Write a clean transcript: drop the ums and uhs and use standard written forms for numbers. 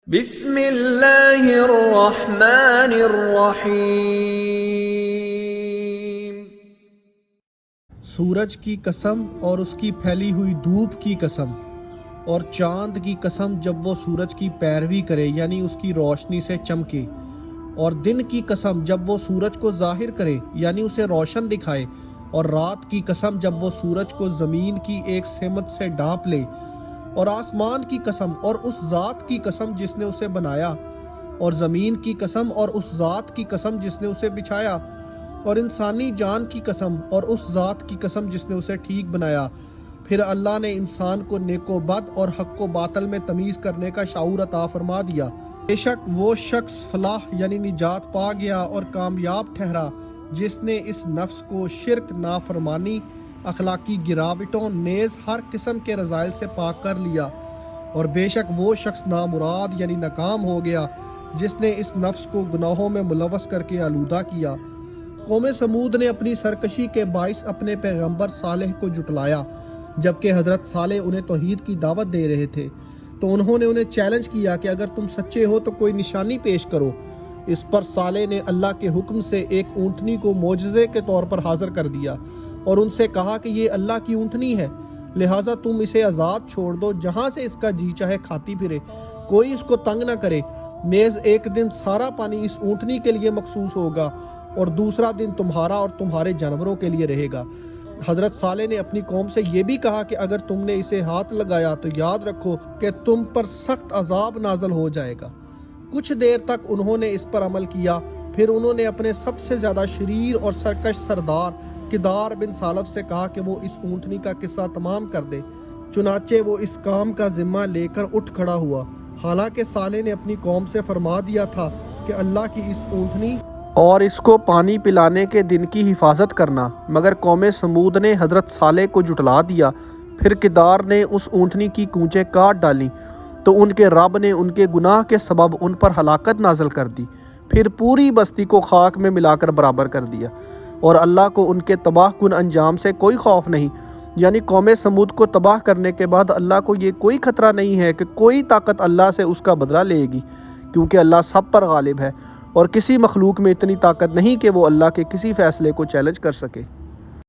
بسم اللہ الرحمن الرحیم۔ سورج کی قسم اور اس کی پھیلی ہوئی دھوپ کی قسم اور چاند کی قسم جب وہ سورج کی پیروی کرے یعنی اس کی روشنی سے چمکے، اور دن کی قسم جب وہ سورج کو ظاہر کرے یعنی اسے روشن دکھائے، اور رات کی قسم جب وہ سورج کو زمین کی ایک سمت سے ڈھانپ لے، اور آسمان کی قسم اور اس ذات کی قسم جس نے اسے بنایا، اور زمین کی قسم اور اس ذات کی قسم جس نے اسے بچھایا، اور انسانی جان کی قسم اور اس ذات کی قسم جس نے اسے ٹھیک بنایا۔ پھر اللہ نے انسان کو نیک و بد اور حق و باطل میں تمیز کرنے کا شعور عطا فرما دیا۔ بے شک وہ شخص فلاح یعنی نجات پا گیا اور کامیاب ٹھہرا جس نے اس نفس کو شرک، نافرمانی، اخلاقی گراوٹوں نیز ہر قسم کے رذائل سے پاک کر لیا، اور بے شک وہ شخص نامراد یعنی ناکام ہو گیا جس نے اس نفس کو گناہوں میں ملوث کر کے آلودہ کیا۔ قوم سمود نے اپنی سرکشی کے باعث اپنے پیغمبر صالح کو جھٹلایا، جبکہ حضرت صالح انہیں توحید کی دعوت دے رہے تھے، تو انہوں نے انہیں چیلنج کیا کہ اگر تم سچے ہو تو کوئی نشانی پیش کرو۔ اس پر صالح نے اللہ کے حکم سے ایک اونٹنی کو معجزے کے طور پر حاضر کر دیا اور ان سے کہا کہ یہ اللہ کی اونٹنی ہے، لہٰذا تم اسے آزاد چھوڑ دو، جہاں سے اس کا جی چاہے کھاتی پھرے، کوئی اس کو تنگ نہ کرے۔ نیز ایک دن سارا پانی اس اونٹنی کے لیے مخصوص ہوگا اور دوسرا دن تمہارا اور تمہارے جانوروں کے لیے رہے گا۔ حضرت صالح نے اپنی قوم سے یہ بھی کہا کہ اگر تم نے اسے ہاتھ لگایا تو یاد رکھو کہ تم پر سخت عذاب نازل ہو جائے گا۔ کچھ دیر تک انہوں نے اس پر عمل کیا، پھر انہوں نے اپنے سب سے زیادہ شریر اور سرکش سردار کدار بن سالف سے کہا کہ وہ اس اونٹنی کا قصہ تمام کر دے۔ چنانچہ وہ اس کام کا ذمہ لے کر اٹھ کھڑا ہوا، حالانکہ صالح نے اپنی قوم سے فرما دیا تھا کہ اللہ کی اس اونٹنی اور اس کو پانی پلانے کے دن کی حفاظت کرنا، مگر قوم سمود نے حضرت صالح کو جھٹلا دیا۔ پھر کدار نے اس اونٹنی کی کونچیں کاٹ ڈالیں تو ان کے رب نے ان کے گناہ کے سبب ان پر ہلاکت نازل کر دی، پھر پوری بستی کو خاک میں ملا کر برابر کر دیا، اور اللہ کو ان کے تباہ کن انجام سے کوئی خوف نہیں، یعنی قوم سمود کو تباہ کرنے کے بعد اللہ کو یہ کوئی خطرہ نہیں ہے کہ کوئی طاقت اللہ سے اس کا بدلہ لے گی، کیونکہ اللہ سب پر غالب ہے اور کسی مخلوق میں اتنی طاقت نہیں کہ وہ اللہ کے کسی فیصلے کو چیلنج کر سکے۔